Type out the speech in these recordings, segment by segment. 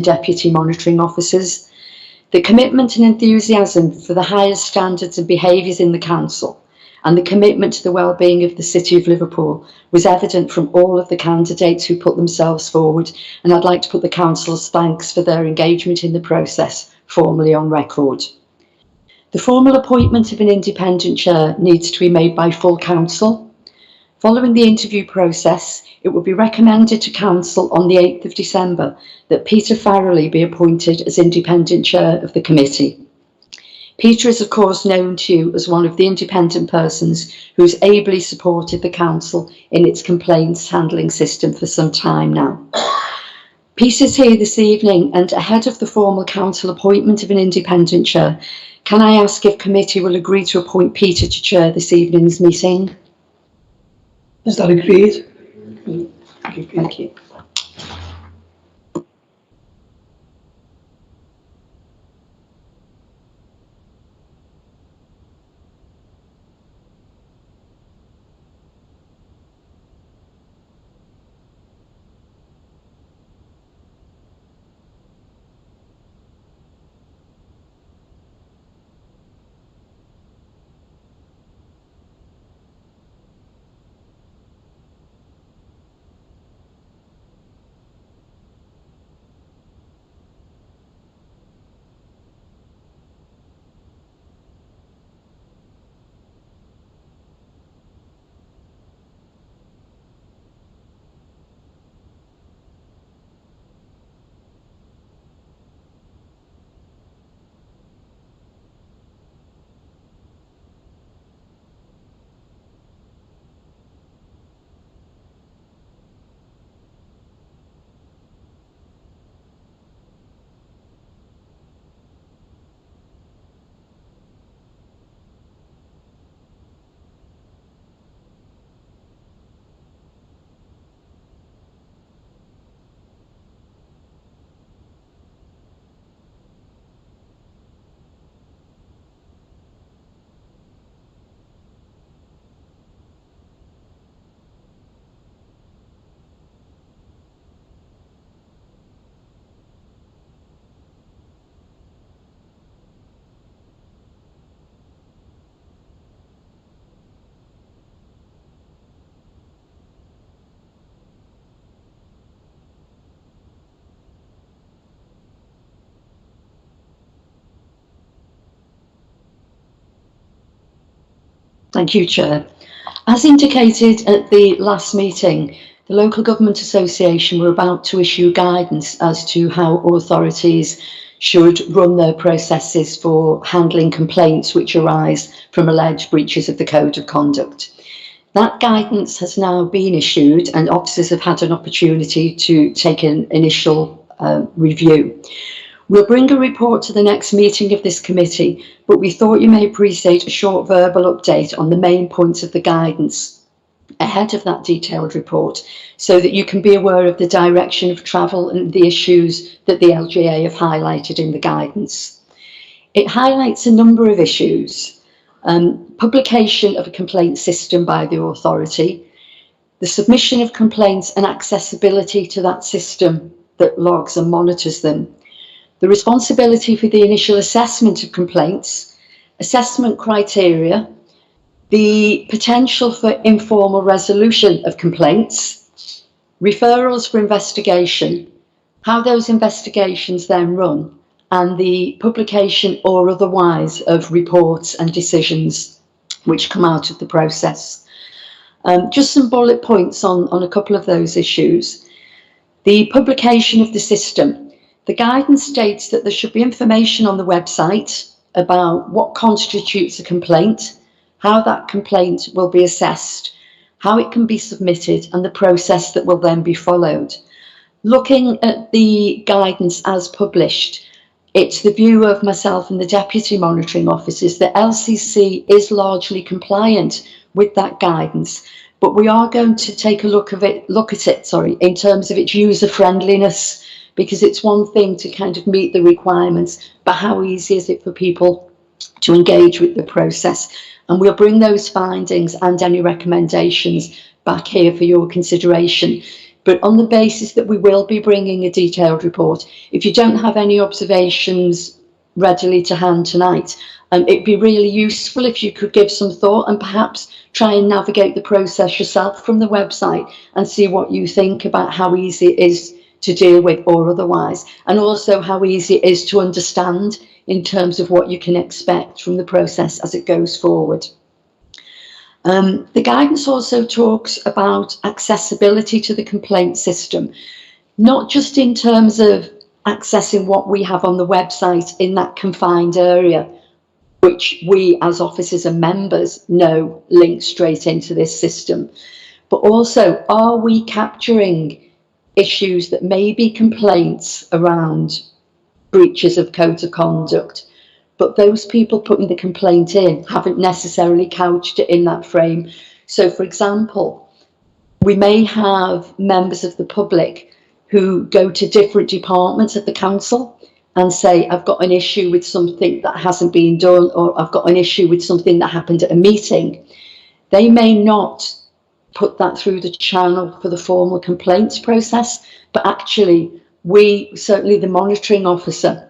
deputy monitoring officers. The commitment and enthusiasm for the highest standards and behaviours in the council and the commitment to the well-being of the City of Liverpool was evident from all of the candidates who put themselves forward, and I'd like to put the council's thanks for their engagement in the process formally on record. The formal appointment of an independent chair needs to be made by full council. Following the interview process, it will be recommended to council on the 8th of December that Peter Farrelly be appointed as independent chair of the committee. Peter is of course known to you as one of the independent persons who has ably supported the council in its complaints handling system for some time now. Peter's here this evening, and ahead of the formal council appointment of an independent chair, can I ask if committee will agree to appoint Peter to chair this evening's meeting? Is that agreed? Thank you. Thank you, Chair. As indicated at the last meeting, the Local Government Association were about to issue guidance as to how authorities should run their processes for handling complaints which arise from alleged breaches of the Code of Conduct. That guidance has now been issued and officers have had an opportunity to take an initial review. We'll bring a report to the next meeting of this committee, but we thought you may appreciate a short verbal update on the main points of the guidance ahead of that detailed report, so that you can be aware of the direction of travel and the issues that the LGA have highlighted in the guidance. It highlights a number of issues: publication of a complaint system by the authority, the submission of complaints and accessibility to that system that logs and monitors them, the responsibility for the initial assessment of complaints, assessment criteria, the potential for informal resolution of complaints, referrals for investigation, how those investigations then run, and the publication or otherwise of reports and decisions which come out of the process. Just some bullet points on a couple of those issues. The publication of the system. The guidance states that there should be information on the website about what constitutes a complaint, how that complaint will be assessed, how it can be submitted, and the process that will then be followed. Looking at the guidance as published, it's the view of myself and the deputy monitoring officers that LCC is largely compliant with that guidance, but we are going to take a look at it in terms of its user friendliness, because it's one thing to kind of meet the requirements, but how easy is it for people to engage with the process? And we'll bring those findings and any recommendations back here for your consideration. But on the basis that we will be bringing a detailed report, if you don't have any observations readily to hand tonight, it'd be really useful if you could give some thought and perhaps try and navigate the process yourself from the website and see what you think about how easy it is to deal with or otherwise, and also how easy it is to understand in terms of what you can expect from the process as it goes forward. The guidance also talks about accessibility to the complaint system, not just in terms of accessing what we have on the website in that confined area, which we as officers and members know links straight into this system, but also, are we capturing issues that may be complaints around breaches of codes of conduct, but those people putting the complaint in haven't necessarily couched it in that frame. So, for example, we may have members of the public who go to different departments at the council and say, I've got an issue with something that hasn't been done, or I've got an issue with something that happened at a meeting. They may not put that through the channel for the formal complaints process, but actually we, certainly the monitoring officer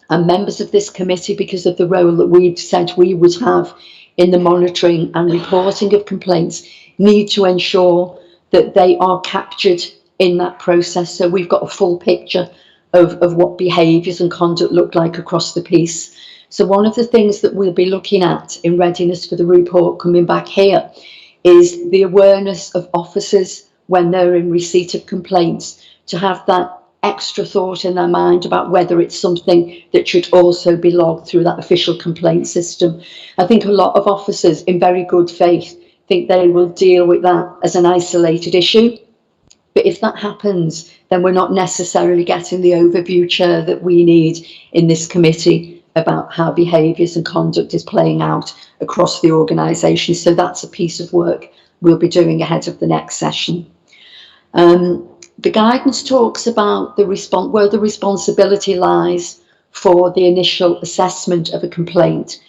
and members of this committee, because of the role that we've said we would have in the monitoring and reporting of complaints, need to ensure that they are captured in that process. So we've got a full picture of what behaviours and conduct look like across the piece. So one of the things that we'll be looking at in readiness for the report coming back here is the awareness of officers when they're in receipt of complaints, to have that extra thought in their mind about whether it's something that should also be logged through that official complaint system. I think a lot of officers in very good faith think they will deal with that as an isolated issue. But if that happens, then we're not necessarily getting the overview, Chair, that we need in this committee about how behaviours and conduct is playing out across the organisation. So that's a piece of work we'll be doing ahead of the next session. The guidance talks about where the responsibility lies for the initial assessment of a complaint.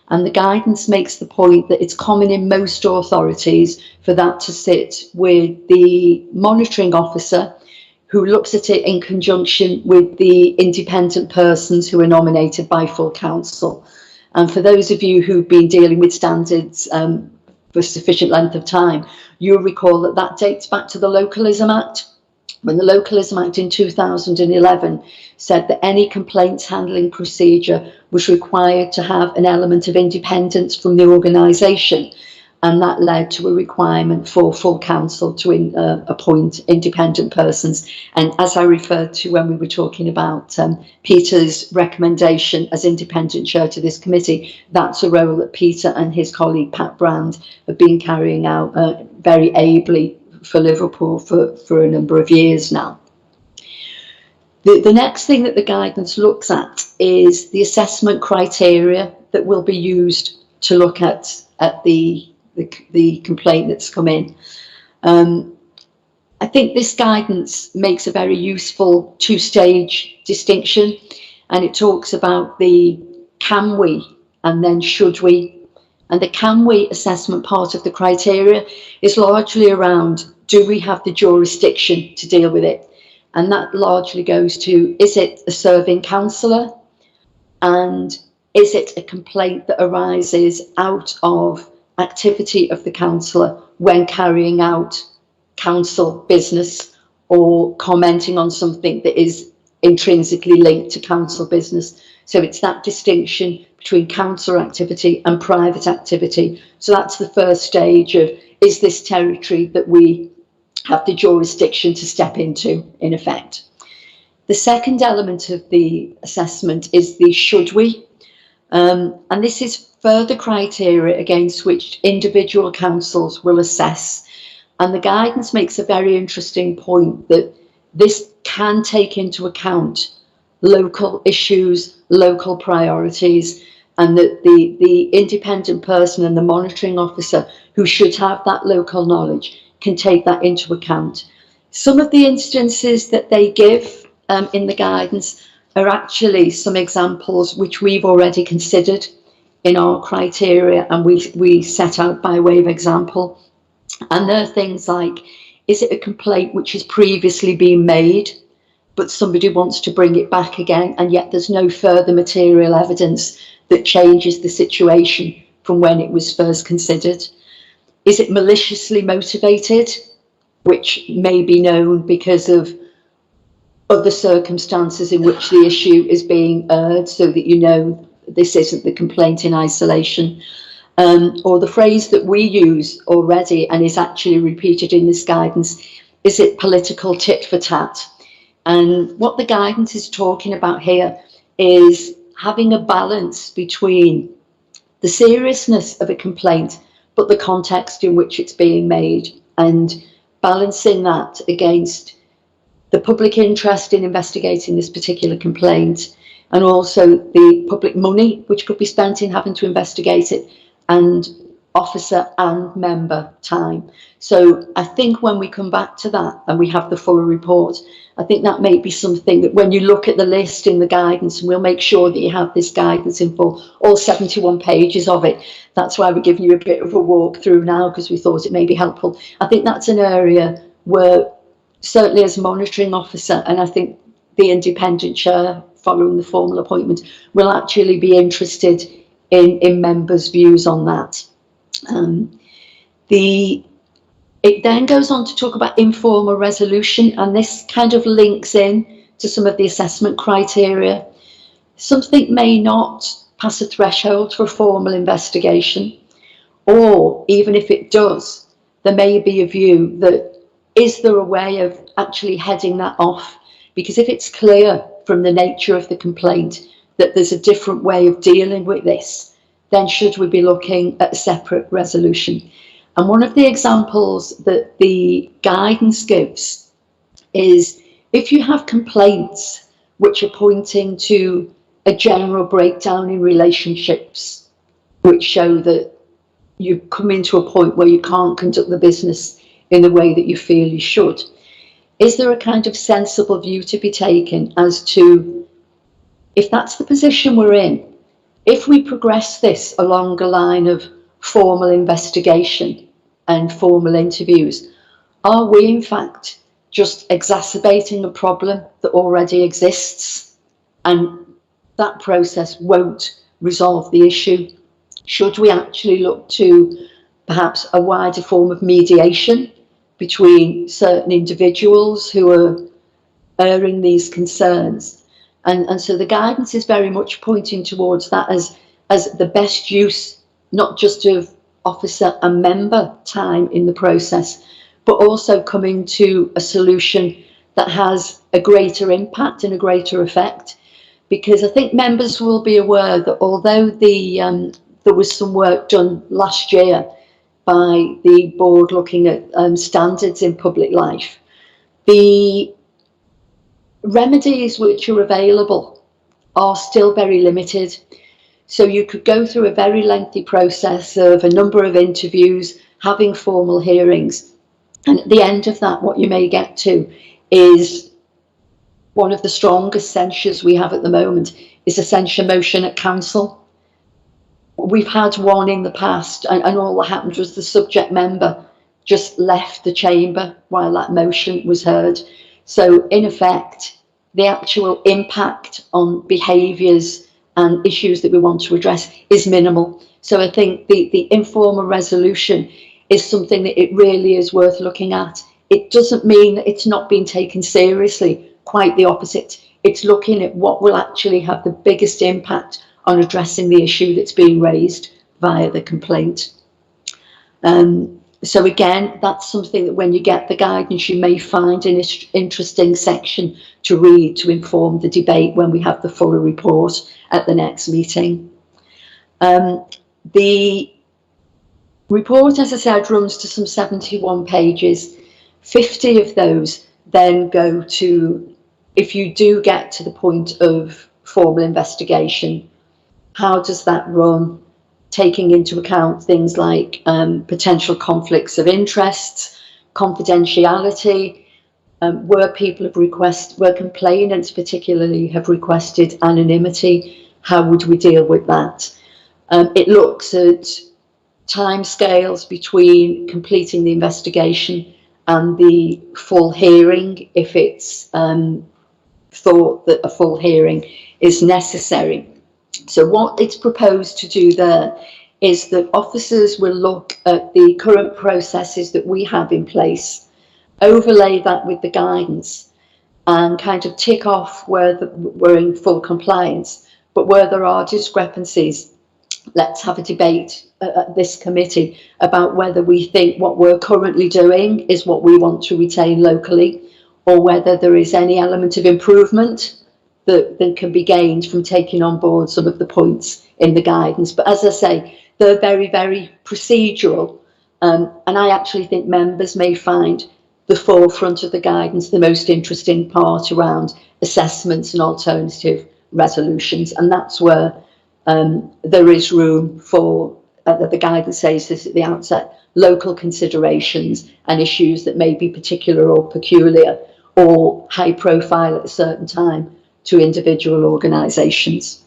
And the guidance makes the point that it's common in most authorities for that to sit with the monitoring officer, who looks at it in conjunction with the independent persons who are nominated by full council. And for those of you who've been dealing with standards for sufficient length of time, you'll recall that that dates back to the Localism Act, when the Localism Act in 2011 said that any complaints handling procedure was required to have an element of independence from the organisation, and that led to a requirement for full council to appoint independent persons. And as I referred to when we were talking about Peter's recommendation as independent chair to this committee, that's a role that Peter and his colleague Pat Brand have been carrying out very ably for Liverpool for a number of years now. The next thing that the guidance looks at is the assessment criteria that will be used to look at the complaint that's come in. I think this guidance makes a very useful two-stage distinction, and it talks about the can we and then should we. And the can we assessment part of the criteria is largely around, do we have the jurisdiction to deal with it? And that largely goes to, is it a serving councillor? And is it a complaint that arises out of activity of the councillor when carrying out council business or commenting on something that is intrinsically linked to council business? So it's that distinction between council activity and private activity. So that's the first stage of, is this territory that we have the jurisdiction to step into, in effect. The second element of the assessment is the should we, and this is further criteria against which individual councils will assess. And the guidance makes a very interesting point that this can take into account local issues, local priorities, and that the independent person and the monitoring officer who should have that local knowledge can take that into account. Some of the instances that they give in the guidance are actually some examples which we've already considered in our criteria, and we set out by way of example. And there are things like, Is it a complaint which has previously been made, but somebody wants to bring it back again, and yet there's no further material evidence that changes the situation from when it was first considered? Is it maliciously motivated, which may be known because of other circumstances in which the issue is being heard, so that you know this isn't the complaint in isolation? Or the phrase that we use already and is actually repeated in this guidance, is it political tit for tat? And what the guidance is talking about here is having a balance between the seriousness of a complaint, but the context in which it's being made, and balancing that against the public interest in investigating this particular complaint, and also the public money which could be spent in having to investigate it, and officer and member time. So I think when we come back to that and we have the fuller report, I think that may be something that when you look at the list in the guidance, and we'll make sure that you have this guidance in full, all 71 pages of it. That's why we're giving you a bit of a walk through now, because we thought it may be helpful. I think that's an area where, certainly as monitoring officer, and I think the independent chair following the formal appointment, will actually be interested in members' views on that. It then goes on to talk about informal resolution, and this kind of links in to some of the assessment criteria. Something may not pass a threshold for a formal investigation, or even if it does, there may be a view that, is there a way of actually heading that off? Because if it's clear from the nature of the complaint that there's a different way of dealing with this, then should we be looking at a separate resolution? And one of the examples that the guidance gives is, if you have complaints which are pointing to a general breakdown in relationships, which show that you come into a point where you can't conduct the business in the way that you feel you should, is there a kind of sensible view to be taken as to, if that's the position we're in, if we progress this along a line of formal investigation and formal interviews, are we in fact just exacerbating a problem that already exists, and that process won't resolve the issue? Should we actually look to perhaps a wider form of mediation between certain individuals who are airing these concerns? And so the guidance is very much pointing towards that as the best use, not just of officer and member time in the process, but also coming to a solution that has a greater impact and a greater effect. Because I think members will be aware that although there was some work done last year by the board looking at standards in public life, the remedies which are available are still very limited. So you could go through a very lengthy process of a number of interviews, having formal hearings, and at the end of that, what you may get to is one of the strongest censures we have at the moment is a censure motion at council. We've had one in the past, and all that happened was the subject member just left the chamber while that motion was heard. So in effect, the actual impact on behaviours and issues that we want to address is minimal. So I think the informal resolution is something that it really is worth looking at. It doesn't mean that it's not being taken seriously, quite the opposite. It's looking at what will actually have the biggest impact on addressing the issue that's being raised via the complaint. So again, that's something that when you get the guidance, you may find an interesting section to read to inform the debate when we have the fuller report at the next meeting. The report, as I said, runs to some 71 pages. 50 of those then go to, if you do get to the point of formal investigation, how does that run? Taking into account things like potential conflicts of interest, confidentiality, where people have where complainants particularly have requested anonymity, how would we deal with that? It looks at timescales between completing the investigation and the full hearing, if it's thought that a full hearing is necessary. So what it's proposed to do there is that officers will look at the current processes that we have in place, overlay that with the guidance, and kind of tick off where we're in full compliance. But where there are discrepancies, let's have a debate at this committee about whether we think what we're currently doing is what we want to retain locally, or whether there is any element of improvement that can be gained from taking on board some of the points in the guidance. But as I say, they're very, very procedural, and I actually think members may find the forefront of the guidance the most interesting part around assessments and alternative resolutions, and that's where there is room for, the guidance says this at the outset, local considerations and issues that may be particular or peculiar or high profile at a certain time to individual organisations.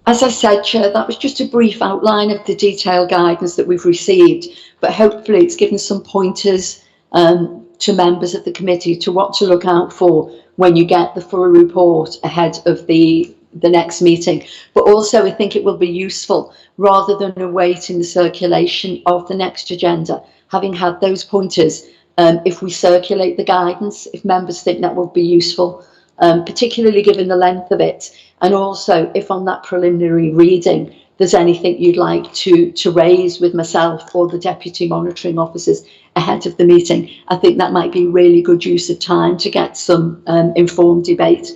As I said, Chair, that was just a brief outline of the detailed guidance that we've received, but hopefully it's given some pointers to members of the committee to what to look out for when you get the full report ahead of the next meeting. But also I think it will be useful, rather than awaiting the circulation of the next agenda, having had those pointers, if we circulate the guidance, if members think that would be useful, particularly given the length of it, and also if on that preliminary reading there's anything you'd like to raise with myself or the deputy monitoring officers ahead of the meeting. I think that might be really good use of time to get some informed debate.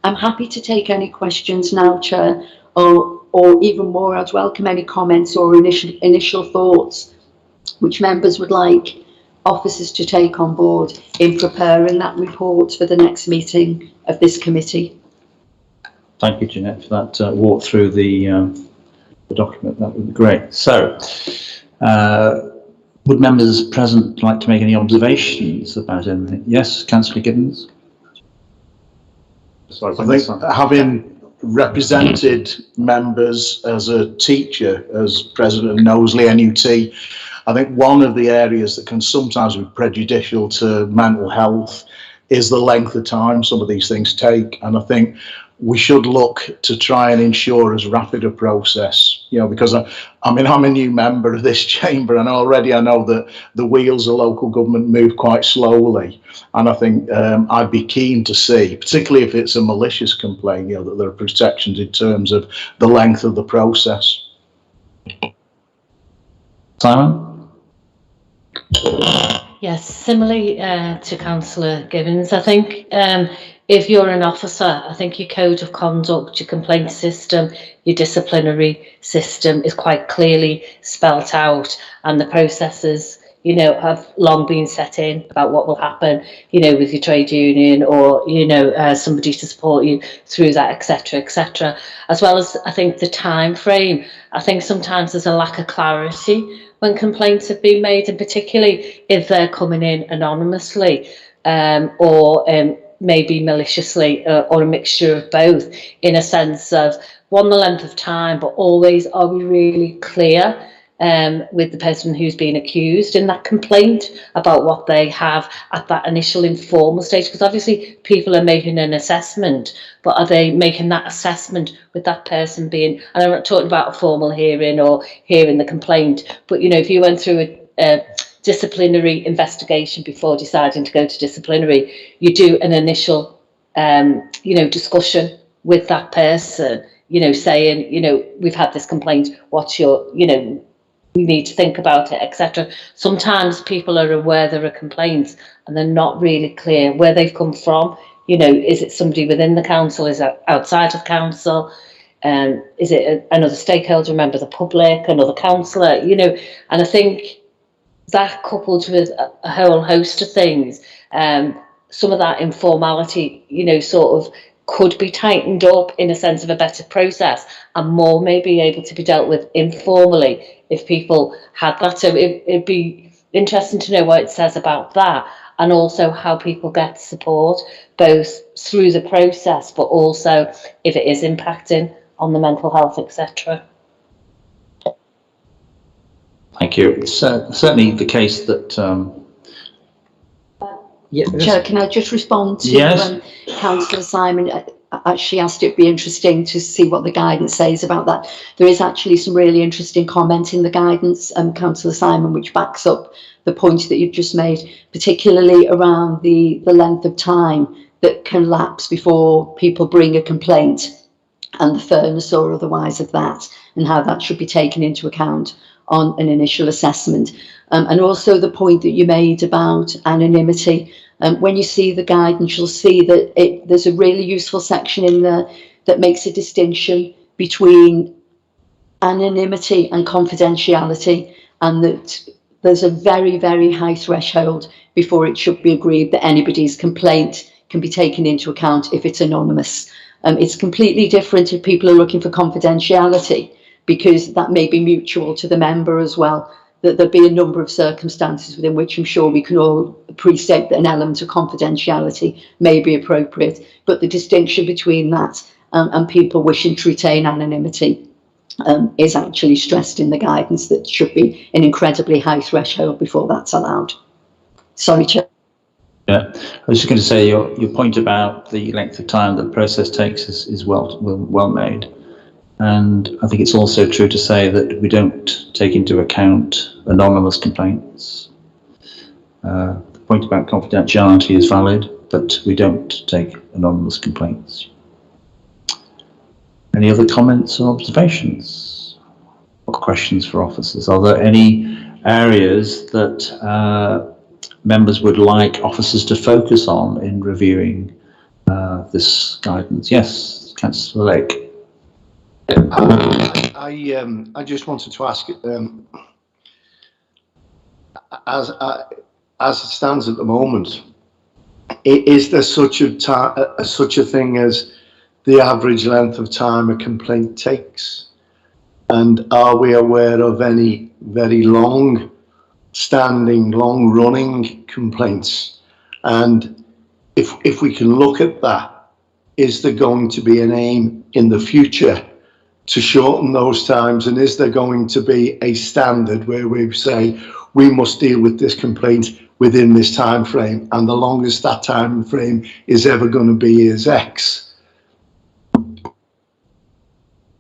I'm happy to take any questions now, Chair, or even more, I'd welcome any comments or initial thoughts which members would like officers to take on board in preparing that report for the next meeting of this committee. Thank you, Jeanette, for that walk through the document. That would be great. So, would members present like to make any observations about anything? Yes, Councillor Gibbons. Sorry, I think having represented members as a teacher, as president of Knowsley NUT, I think one of the areas that can sometimes be prejudicial to mental health is the length of time some of these things take. And I think we should look to try and ensure as rapid a process, you know, because I'm a new member of this chamber, and already I know that the wheels of local government move quite slowly. And I think I'd be keen to see, particularly if it's a malicious complaint, you know, that there are protections in terms of the length of the process. Simon? Yes, similarly to Councillor Gibbons, I think if you're an officer, I think your code of conduct, your complaint system, your disciplinary system is quite clearly spelt out, and the processes, you know, have long been set in about what will happen, you know, with your trade union or, you know, somebody to support you through that, etc., etc. As well as, I think, the time frame. I think sometimes there's a lack of clarity when complaints have been made, and particularly if they're coming in anonymously or maybe maliciously or a mixture of both, in a sense of, one, the length of time, but always, are we really clear with the person who's been accused in that complaint about what they have at that initial informal stage? Because obviously people are making an assessment, but are they making that assessment with that person being, and I'm not talking about a formal hearing or hearing the complaint, but, you know, if you went through a disciplinary investigation before deciding to go to disciplinary, you do an initial you know, discussion with that person, you know, saying, you know, we've had this complaint, what's your, you know, you need to think about it, etc. Sometimes people are aware there are complaints and they're not really clear where they've come from. You know, is it somebody within the council? Is it outside of council? Is it another stakeholder, a member of the public, another councillor? You know, and I think that, coupled with a whole host of things, some of that informality, you know, sort of could be tightened up in a sense of a better process, and more may be able to be dealt with informally if people had that. So it'd be interesting to know what it says about that, and also how people get support, both through the process, but also if it is impacting on the mental health, etc. Thank you. It's certainly the case that. Chair, can I just respond to Yes. Councillor Simon? Actually asked it'd be interesting to see what the guidance says about that. There is actually some really interesting comment in the guidance, Councillor Simon, which backs up the point that you've just made, particularly around the length of time that can lapse before people bring a complaint and the fairness or otherwise of that, and how that should be taken into account on an initial assessment. And also the point that you made about anonymity. When you see the guidance, you'll see that there's a really useful section in there that makes a distinction between anonymity and confidentiality, and that there's a very, very high threshold before it should be agreed that anybody's complaint can be taken into account if it's anonymous. It's completely different if people are looking for confidentiality, because that may be mutual to the member as well. That there'll be a number of circumstances within which I'm sure we can all appreciate that an element of confidentiality may be appropriate, but the distinction between that and people wishing to retain anonymity is actually stressed in the guidance, that should be an incredibly high threshold before that's allowed. Sorry, Chair. Yeah, I was just going to say your point about the length of time that the process takes is well made. And I think it's also true to say that we don't take into account anonymous complaints. The point about confidentiality is valid, but we don't take anonymous complaints. Any other comments or observations or questions for officers? Are there any areas that members would like officers to focus on in reviewing this guidance? Yes, Councillor Lake. I just wanted to ask, as it stands at the moment, is there such a thing as the average length of time a complaint takes? And are we aware of any very long-standing, long-running complaints? And if we can look at that, is there going to be an aim in the future to shorten those times, and is there going to be a standard where we say we must deal with this complaint within this time frame, and the longest that time frame is ever going to be is X?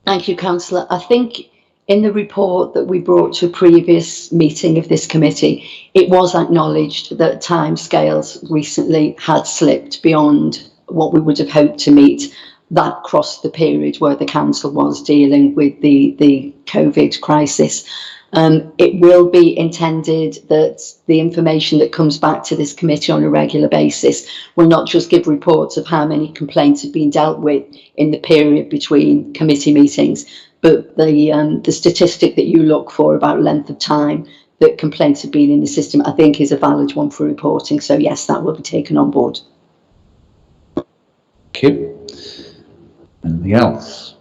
Thank you, Councillor. I think in the report that we brought to a previous meeting of this committee, it was acknowledged that timescales recently had slipped beyond what we would have hoped to meet. That crossed the period where the council was dealing with the COVID crisis. It will be intended that the information that comes back to this committee on a regular basis will not just give reports of how many complaints have been dealt with in the period between committee meetings, but the statistic that you look for about length of time that complaints have been in the system, I think is a valid one for reporting. So yes, that will be taken on board. Thank you. Anything else?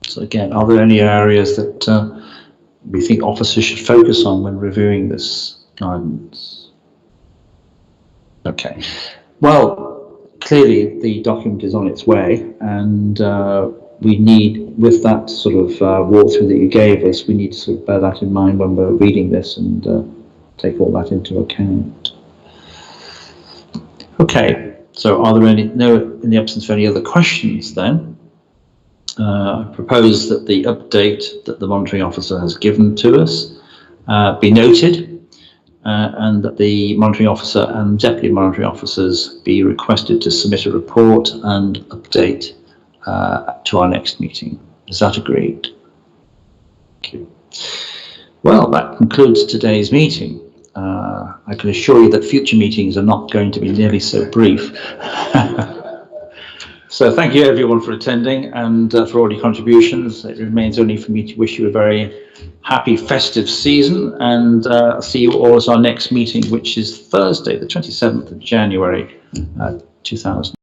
So again, are there any areas that we think officers should focus on when reviewing this guidance? Okay. Well, clearly the document is on its way, and we need, with that sort of walkthrough that you gave us, we need to sort of bear that in mind when we're reading this and take all that into account. Okay. So are there in the absence of any other questions then, I propose that the update that the monitoring officer has given to us be noted, and that the monitoring officer and deputy monitoring officers be requested to submit a report and update to our next meeting. Is that agreed? Thank you. Well, that concludes today's meeting. I can assure you that future meetings are not going to be nearly so brief. So thank you everyone for attending and for all your contributions. It remains only for me to wish you a very happy festive season, and see you all at our next meeting, which is Thursday, the 27th of January 2000.